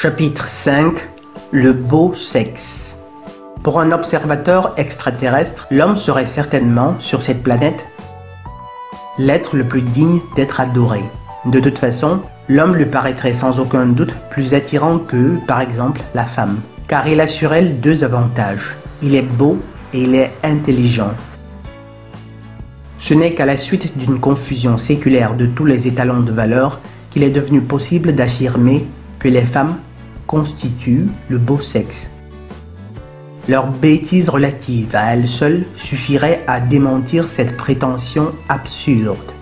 Chapitre 5. Le beau sexe. Pour un observateur extraterrestre, l'homme serait certainement, sur cette planète, l'être le plus digne d'être adoré. De toute façon, l'homme lui paraîtrait sans aucun doute plus attirant que, par exemple, la femme. Car il a sur elle deux avantages. Il est beau et il est intelligent. Ce n'est qu'à la suite d'une confusion séculaire de tous les étalons de valeur qu'il est devenu possible d'affirmer que les femmes constituent le beau sexe. Leur bêtise relative à elles seules suffirait à démentir cette prétention absurde.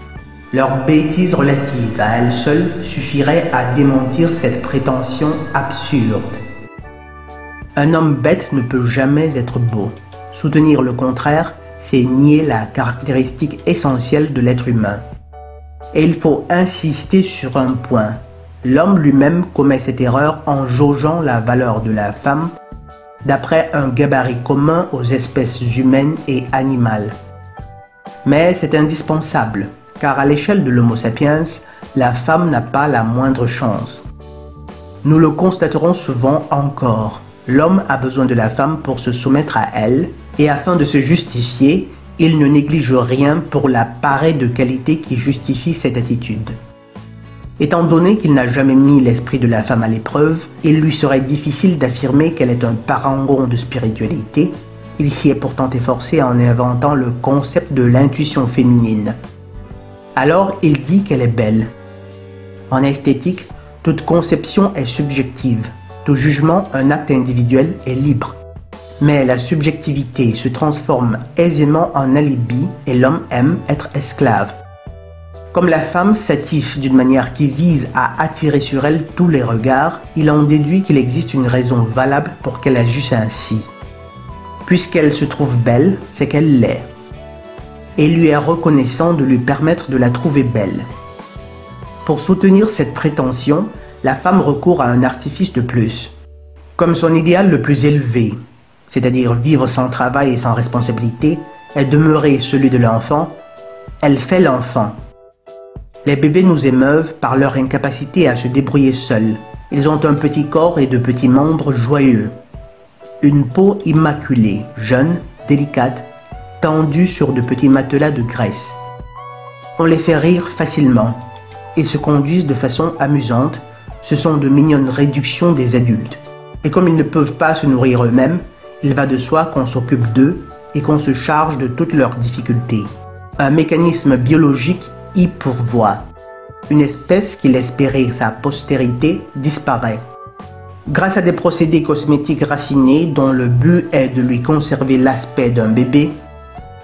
Leur bêtise relative à elles seules suffirait à démentir cette prétention absurde. Un homme bête ne peut jamais être beau. Soutenir le contraire, c'est nier la caractéristique essentielle de l'être humain. Et il faut insister sur un point. L'homme lui-même commet cette erreur en jaugeant la valeur de la femme d'après un gabarit commun aux espèces humaines et animales. Mais c'est indispensable, car à l'échelle de l'Homo sapiens, la femme n'a pas la moindre chance. Nous le constaterons souvent encore. L'homme a besoin de la femme pour se soumettre à elle, et afin de se justifier, il ne néglige rien pour la parée de qualité qui justifie cette attitude. Étant donné qu'il n'a jamais mis l'esprit de la femme à l'épreuve, il lui serait difficile d'affirmer qu'elle est un parangon de spiritualité. Il s'y est pourtant efforcé en inventant le concept de l'intuition féminine. Alors il dit qu'elle est belle. En esthétique, toute conception est subjective. Tout jugement, un acte individuel, est libre. Mais la subjectivité se transforme aisément en alibi et l'homme aime être esclave. Comme la femme s'attiffe d'une manière qui vise à attirer sur elle tous les regards, il en déduit qu'il existe une raison valable pour qu'elle agisse ainsi. Puisqu'elle se trouve belle, c'est qu'elle l'est. Et il lui est reconnaissant de lui permettre de la trouver belle. Pour soutenir cette prétention, la femme recourt à un artifice de plus. Comme son idéal le plus élevé, c'est-à-dire vivre sans travail et sans responsabilité, est demeuré celui de l'enfant, elle fait l'enfant. Les bébés nous émeuvent par leur incapacité à se débrouiller seuls. Ils ont un petit corps et de petits membres joyeux. Une peau immaculée, jeune, délicate, tendue sur de petits matelas de graisse. On les fait rire facilement. Ils se conduisent de façon amusante. Ce sont de mignonnes réductions des adultes. Et comme ils ne peuvent pas se nourrir eux-mêmes, il va de soi qu'on s'occupe d'eux et qu'on se charge de toutes leurs difficultés. Un mécanisme biologique y pourvoit. Une espèce qui laisse périr sa postérité disparaît. Grâce à des procédés cosmétiques raffinés dont le but est de lui conserver l'aspect d'un bébé,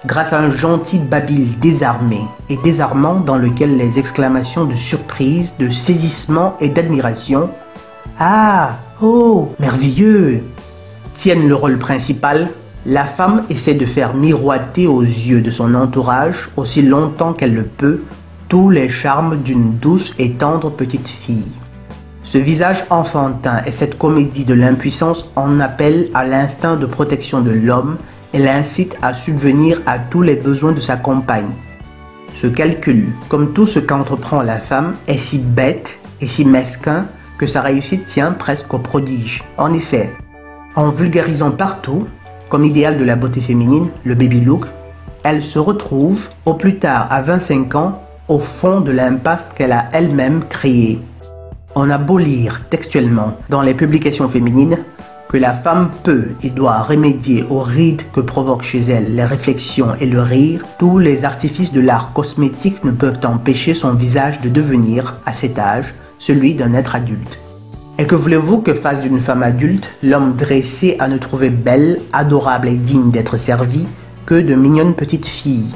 grâce à un gentil babil désarmé et désarmant dans lequel les exclamations de surprise, de saisissement et d'admiration « Ah! Oh! Merveilleux !» tiennent le rôle principal, la femme essaie de faire miroiter aux yeux de son entourage, aussi longtemps qu'elle le peut, tous les charmes d'une douce et tendre petite fille. Ce visage enfantin et cette comédie de l'impuissance en appellent à l'instinct de protection de l'homme et l'incitent à subvenir à tous les besoins de sa compagne. Ce calcul, comme tout ce qu'entreprend la femme, est si bête et si mesquin que sa réussite tient presque au prodige. En effet, en vulgarisant partout, comme idéal de la beauté féminine, le baby look, elle se retrouve, au plus tard à 25 ans, au fond de l'impasse qu'elle a elle-même créée. On a beau lire textuellement dans les publications féminines que la femme peut et doit remédier aux rides que provoquent chez elle les réflexions et le rire, tous les artifices de l'art cosmétique ne peuvent empêcher son visage de devenir, à cet âge, celui d'un être adulte. Et que voulez-vous que fasse d'une femme adulte l'homme dressé à ne trouver belle, adorable et digne d'être servi que de mignonnes petites filles?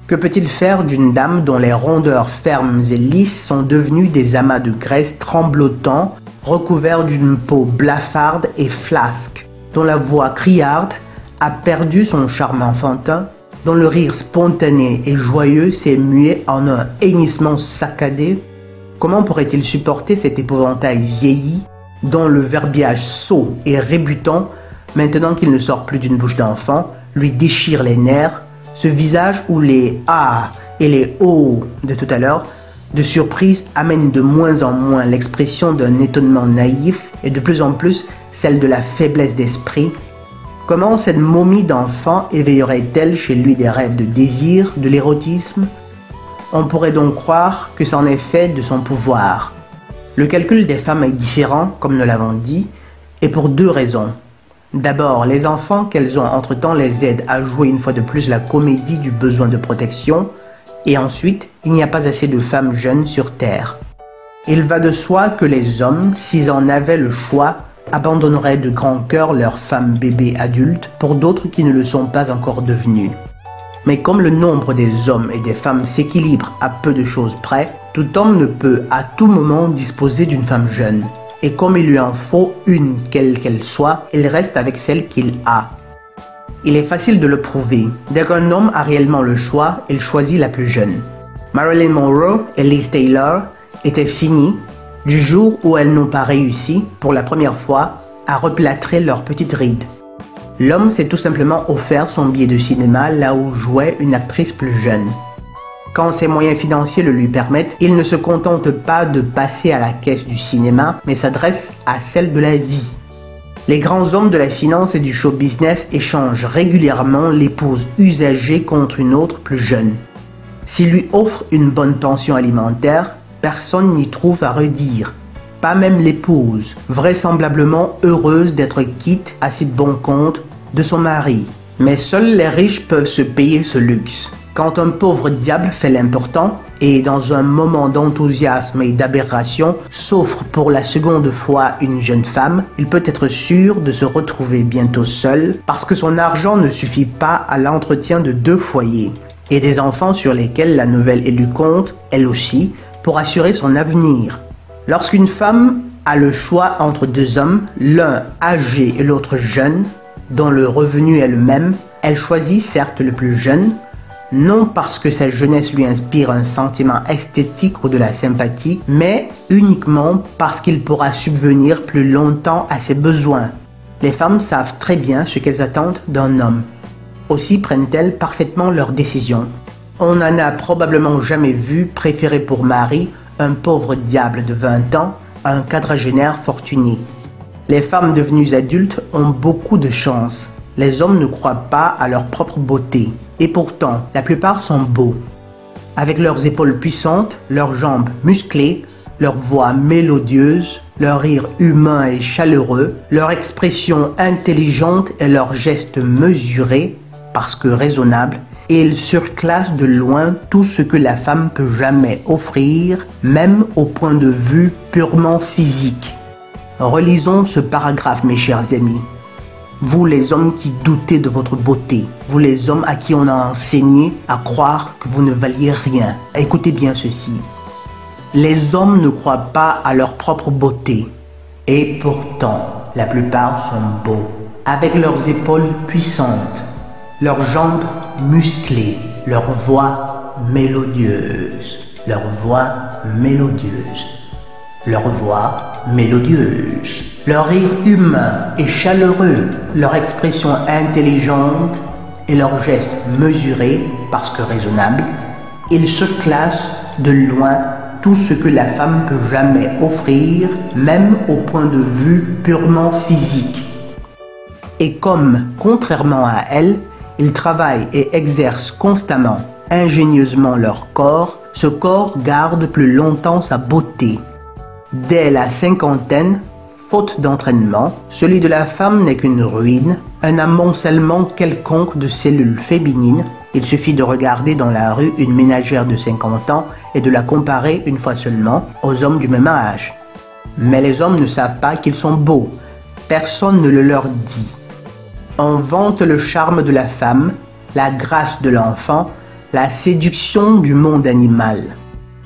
Que peut-il faire d'une dame dont les rondeurs fermes et lisses sont devenues des amas de graisse tremblotants, recouverts d'une peau blafarde et flasque, dont la voix criarde a perdu son charme enfantin, dont le rire spontané et joyeux s'est mué en un hennissement saccadé? Comment pourrait-il supporter cet épouvantail vieilli, dont le verbiage sot et rébutant, maintenant qu'il ne sort plus d'une bouche d'enfant, lui déchire les nerfs, ce visage où les « ah » et les « oh » de tout à l'heure de surprise amène de moins en moins l'expression d'un étonnement naïf et de plus en plus celle de la faiblesse d'esprit, comment cette momie d'enfant éveillerait-elle chez lui des rêves de désir, de l'érotisme? On pourrait donc croire que c'en est fait de son pouvoir. Le calcul des femmes est différent, comme nous l'avons dit, et pour deux raisons. D'abord, les enfants qu'elles ont entre-temps les aident à jouer une fois de plus la comédie du besoin de protection, et ensuite, il n'y a pas assez de femmes jeunes sur Terre. Il va de soi que les hommes, s'ils en avaient le choix, abandonneraient de grand cœur leurs femmes bébés adultes pour d'autres qui ne le sont pas encore devenus. Mais comme le nombre des hommes et des femmes s'équilibre à peu de choses près, tout homme ne peut à tout moment disposer d'une femme jeune. Et comme il lui en faut une, quelle qu'elle soit, il reste avec celle qu'il a. Il est facile de le prouver. Dès qu'un homme a réellement le choix, il choisit la plus jeune. Marilyn Monroe et Liz Taylor étaient finies du jour où elles n'ont pas réussi, pour la première fois, à replâtrer leurs petites rides. L'homme s'est tout simplement offert son billet de cinéma là où jouait une actrice plus jeune. Quand ses moyens financiers le lui permettent, il ne se contente pas de passer à la caisse du cinéma, mais s'adresse à celle de la vie. Les grands hommes de la finance et du show business échangent régulièrement l'épouse usagée contre une autre plus jeune. S'il lui offre une bonne pension alimentaire, personne n'y trouve à redire. Pas même l'épouse, vraisemblablement heureuse d'être quitte à si bon compte de son mari. Mais seuls les riches peuvent se payer ce luxe. Quand un pauvre diable fait l'important et dans un moment d'enthousiasme et d'aberration s'offre pour la seconde fois une jeune femme, il peut être sûr de se retrouver bientôt seul parce que son argent ne suffit pas à l'entretien de 2 foyers et des enfants sur lesquels la nouvelle élue compte, elle aussi, pour assurer son avenir. Lorsqu'une femme a le choix entre 2 hommes, l'un âgé et l'autre jeune, dont le revenu est le même, elle choisit certes le plus jeune, non parce que sa jeunesse lui inspire un sentiment esthétique ou de la sympathie, mais uniquement parce qu'il pourra subvenir plus longtemps à ses besoins. Les femmes savent très bien ce qu'elles attendent d'un homme. Aussi prennent-elles parfaitement leurs décisions. On n'en a probablement jamais vu préférer pour mari un pauvre diable de 20 ans à un quadragénaire fortuné. Les femmes devenues adultes ont beaucoup de chance. Les hommes ne croient pas à leur propre beauté. Et pourtant, la plupart sont beaux. Avec leurs épaules puissantes, leurs jambes musclées, leur voix mélodieuse, leur rire humain et chaleureux, leur expression intelligente et leurs gestes mesurés, parce que raisonnables, ils surclassent de loin tout ce que la femme peut jamais offrir, même au point de vue purement physique. Relisons ce paragraphe, mes chers amis. Vous les hommes qui doutez de votre beauté, vous les hommes à qui on a enseigné à croire que vous ne valiez rien, écoutez bien ceci. Les hommes ne croient pas à leur propre beauté, et pourtant la plupart sont beaux, avec leurs épaules puissantes, leurs jambes musclées, leur voix mélodieuse, leur voix mélodieuse, leur voix mélodieuse. Leur rire humain et chaleureux, leur expression intelligente et leurs gestes mesurés parce que raisonnables, ils surclassent de loin tout ce que la femme peut jamais offrir, même au point de vue purement physique. Et comme, contrairement à elle, ils travaillent et exercent constamment, ingénieusement leur corps, ce corps garde plus longtemps sa beauté. Dès la cinquantaine, faute d'entraînement, celui de la femme n'est qu'une ruine, un amoncellement quelconque de cellules féminines. Il suffit de regarder dans la rue une ménagère de 50 ans et de la comparer une fois seulement aux hommes du même âge. Mais les hommes ne savent pas qu'ils sont beaux. Personne ne le leur dit. On vante le charme de la femme, la grâce de l'enfant, la séduction du monde animal.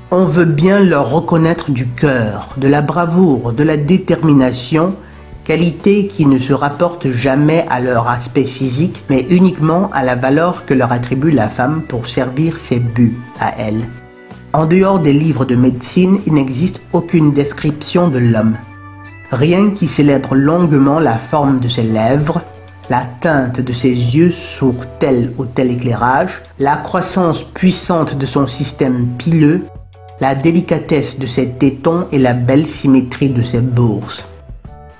On veut bien leur reconnaître du cœur, de la bravoure, de la détermination, qualités qui ne se rapportent jamais à leur aspect physique, mais uniquement à la valeur que leur attribue la femme pour servir ses buts à elle. En dehors des livres de médecine, il n'existe aucune description de l'homme. Rien qui célèbre longuement la forme de ses lèvres, la teinte de ses yeux sous tel ou tel éclairage, la croissance puissante de son système pileux, la délicatesse de ses tétons et la belle symétrie de ses bourses.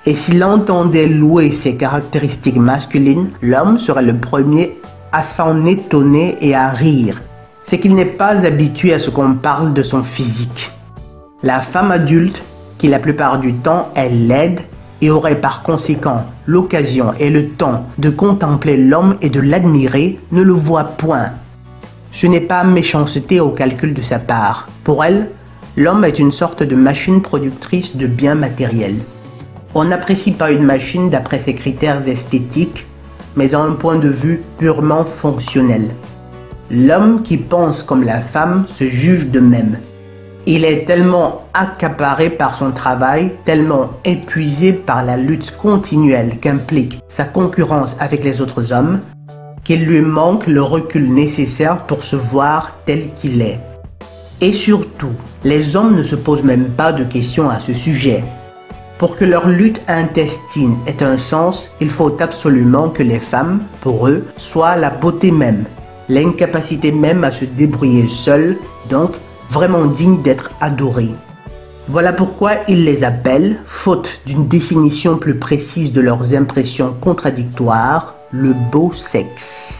Et s'il entendait louer ses caractéristiques masculines, l'homme serait le premier à s'en étonner et à rire. C'est qu'il n'est pas habitué à ce qu'on parle de son physique. La femme adulte, qui la plupart du temps est laide et aurait par conséquent l'occasion et le temps de contempler l'homme et de l'admirer, ne le voit point. Ce n'est pas méchanceté au calcul de sa part. Pour elle, l'homme est une sorte de machine productrice de biens matériels. On n'apprécie pas une machine d'après ses critères esthétiques, mais à un point de vue purement fonctionnel. L'homme qui pense comme la femme se juge de même. Il est tellement accaparé par son travail, tellement épuisé par la lutte continuelle qu'implique sa concurrence avec les autres hommes, qu'il lui manque le recul nécessaire pour se voir tel qu'il est. Et surtout, les hommes ne se posent même pas de questions à ce sujet. Pour que leur lutte intestine ait un sens, il faut absolument que les femmes, pour eux, soient la beauté même, l'incapacité même à se débrouiller seules, donc vraiment dignes d'être adorées. Voilà pourquoi ils les appellent, faute d'une définition plus précise de leurs impressions contradictoires, le beau sexe.